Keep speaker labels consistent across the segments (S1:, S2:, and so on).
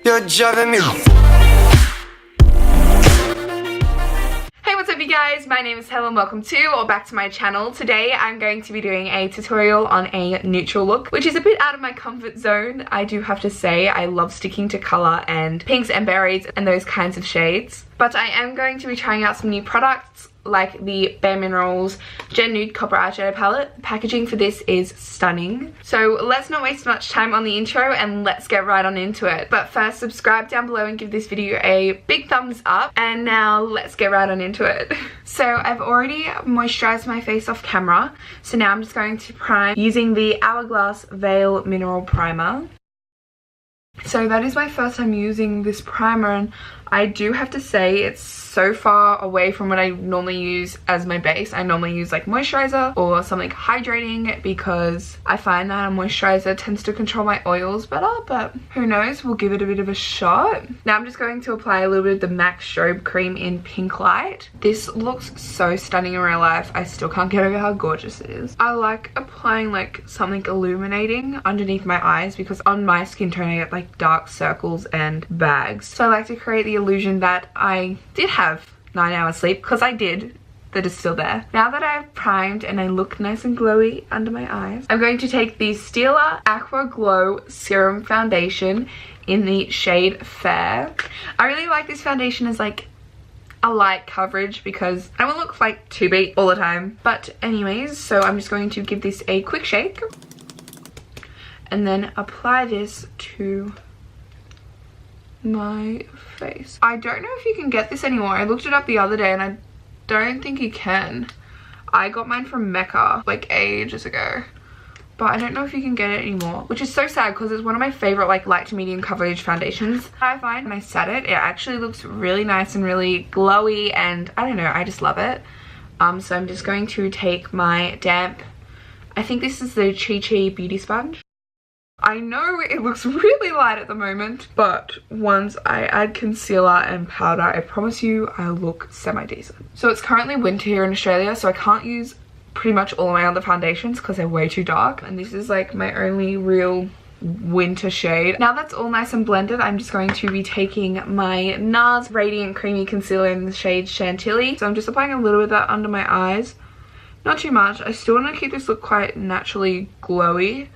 S1: You're driving me.
S2: Hey, what's up you guys? My name is Helen. Welcome to or back to my channel. Today I'm going to be doing a tutorial on a neutral look, which is a bit out of my comfort zone. I do have to say I love sticking to colour and pinks and berries and those kinds of shades. But I am going to be trying out some new products like the Bare Minerals Gen Nude Copper Eyeshadow Palette. The packaging for this is stunning. So let's not waste much time on the intro and let's get right on into it. But first, subscribe down below and give this video a big thumbs up. And now let's get right on into it. So I've already moisturized my face off camera. So now I'm just going to prime using the Hourglass Veil Mineral Primer. So that is my first time using this primer, and I do have to say it's so far away from what I normally use as my base. I normally use like moisturizer or something hydrating because I find that a moisturizer tends to control my oils better, but who knows, we'll give it a bit of a shot. Now I'm just going to apply a little bit of the MAC Strobe Cream in Pink Light. This looks so stunning in real life. I still can't get over how gorgeous it is. I like applying like something illuminating underneath my eyes because on my skin tone I get like dark circles and bags. So I like to create the illusion that I did have 9 hours sleep, because I did, that is still there. Now that I've primed and I look nice and glowy under my eyes, I'm going to take the Stila Aqua Glow Serum Foundation in the shade Fair. I really like this foundation as like a light coverage because I don't want to look like 2B all the time. But anyways, so I'm just going to give this a quick shake and then apply this to my face. I don't know if you can get this anymore. I looked it up the other day and I don't think you can. I got mine from Mecca like ages ago, but I don't know if you can get it anymore, which is so sad because it's one of my favorite like light to medium coverage foundations. I find when I set it, it actually looks really nice and really glowy, and I don't know, I just love it. So I'm just going to take my damp, I think this is the Chi Chi Beauty Sponge. I know it looks really light at the moment, but once I add concealer and powder, I promise you I'll look semi-decent. So it's currently winter here in Australia, so I can't use pretty much all of my other foundations because they're way too dark. And this is like my only real winter shade. Now that's all nice and blended, I'm just going to be taking my NARS Radiant Creamy Concealer in the shade Chantilly. So I'm just applying a little bit of that under my eyes. Not too much. I still want to keep this look quite naturally glowy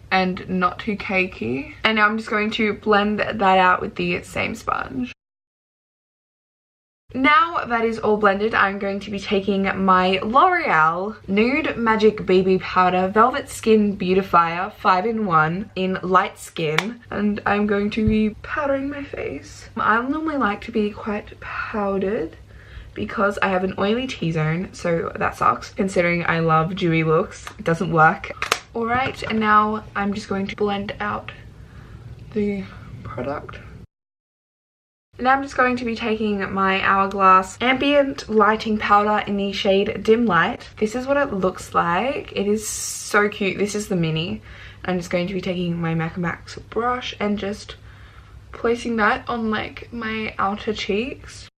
S2: and not too cakey. And now I'm just going to blend that out with the same sponge. Now that is all blended, I'm going to be taking my L'Oreal Nude Magic BB Powder Velvet Skin Beautifier 5-in-1 in light skin, and I'm going to be powdering my face. I normally like to be quite powdered because I have an oily T-zone, so that sucks considering I love dewy looks. It doesn't work. Alright, and now I'm just going to blend out the product. Now I'm just going to be taking my Hourglass Ambient Lighting Powder in the shade Dim Light. This is what it looks like. It is so cute. This is the mini. I'm just going to be taking my MAC Max brush and just placing that on like my outer cheeks.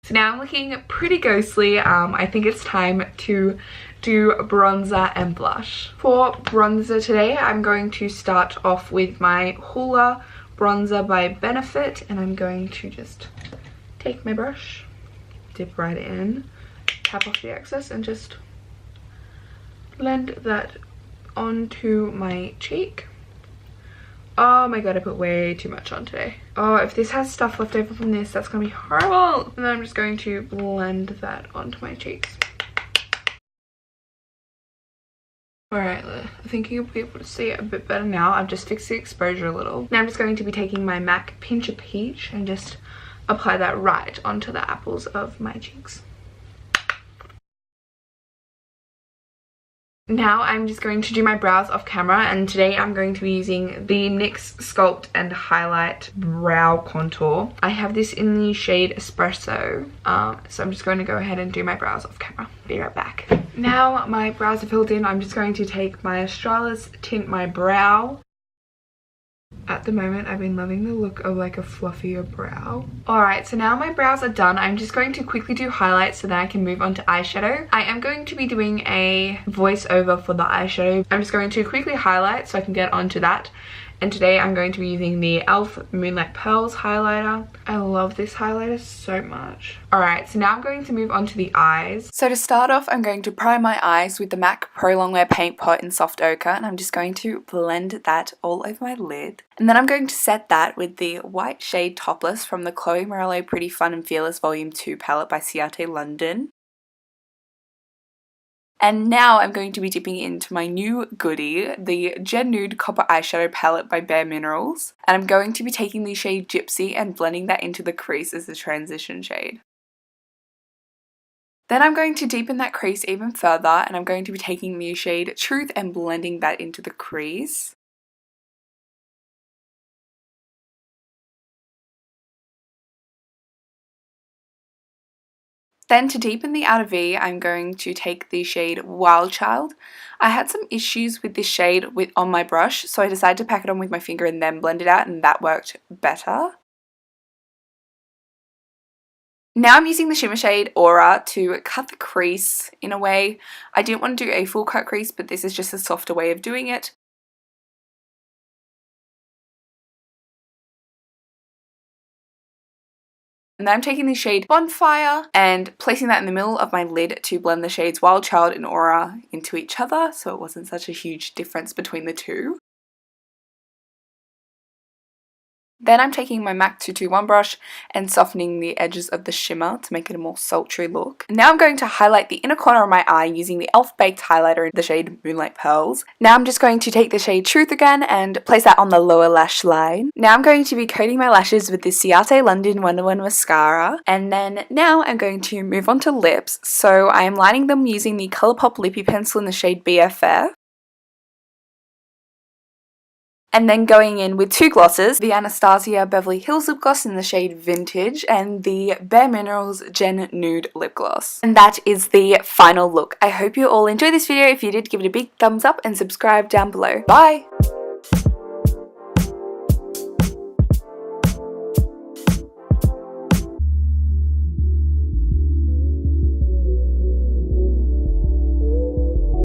S2: So now I'm looking pretty ghostly. I think it's time to do bronzer and blush. For bronzer today, I'm going to start off with my Hoola Bronzer by Benefit, and I'm going to just take my brush, dip right in, tap off the excess, and just blend that onto my cheek. Oh my god, I put way too much on today. Oh, if this has stuff left over from this, that's gonna be horrible. And then I'm just going to blend that onto my cheeks. Alright, I think you'll be able to see it a bit better now. I've just fixed the exposure a little. Now I'm just going to be taking my MAC Pinch a Peach and just apply that right onto the apples of my cheeks. Now I'm just going to do my brows off camera, and today I'm going to be using the NYX Sculpt and Highlight Brow Contour. I have this in the shade Espresso, so I'm just going to go ahead and do my brows off camera. Be right back. Now my brows are filled in, I'm just going to take my Australis Tint My Brow. At the moment, I've been loving the look of like a fluffier brow. Alright, so now my brows are done. I'm just going to quickly do highlights so that I can move on to eyeshadow. I am going to be doing a voiceover for the eyeshadow. I'm just going to quickly highlight so I can get onto that. And today I'm going to be using the e.l.f. Moonlight Pearls highlighter. I love this highlighter so much. Alright, so now I'm going to move on to the eyes. So to start off, I'm going to prime my eyes with the MAC Pro Longwear Paint Pot in Soft Ochre, and I'm just going to blend that all over my lid. And then I'm going to set that with the white shade Topless from the Chloe Morello Pretty Fun and Fearless Volume 2 palette by Ciate London. And now I'm going to be dipping into my new goodie, the Gen Nude Copper Eyeshadow Palette by Bare Minerals. And I'm going to be taking the shade Gypsy and blending that into the crease as the transition shade. Then I'm going to deepen that crease even further, and I'm going to be taking the shade Truth and blending that into the crease. Then to deepen the outer V, I'm going to take the shade Wild Child. I had some issues with this shade on my brush, so I decided to pack it on with my finger and then blend it out, and that worked better. Now I'm using the shimmer shade Aura to cut the crease in a way. I didn't want to do a full cut crease, but this is just a softer way of doing it. And then I'm taking the shade Bonfire and placing that in the middle of my lid to blend the shades Wild Child and Aura into each other, so it wasn't such a huge difference between the two. Then I'm taking my MAC 221 brush and softening the edges of the shimmer to make it a more sultry look. Now I'm going to highlight the inner corner of my eye using the e.l.f. Baked highlighter in the shade Moonlight Pearls. Now I'm just going to take the shade Truth again and place that on the lower lash line. Now I'm going to be coating my lashes with the Ciate London Wonder One mascara. And then now I'm going to move on to lips. So I am lining them using the Colourpop Lippy Pencil in the shade BFF. And then going in with two glosses, the Anastasia Beverly Hills lip gloss in the shade Vintage and the Bare Minerals Gen Nude lip gloss. And that is the final look. I hope you all enjoyed this video. If you did, give it a big thumbs up and subscribe down below. Bye!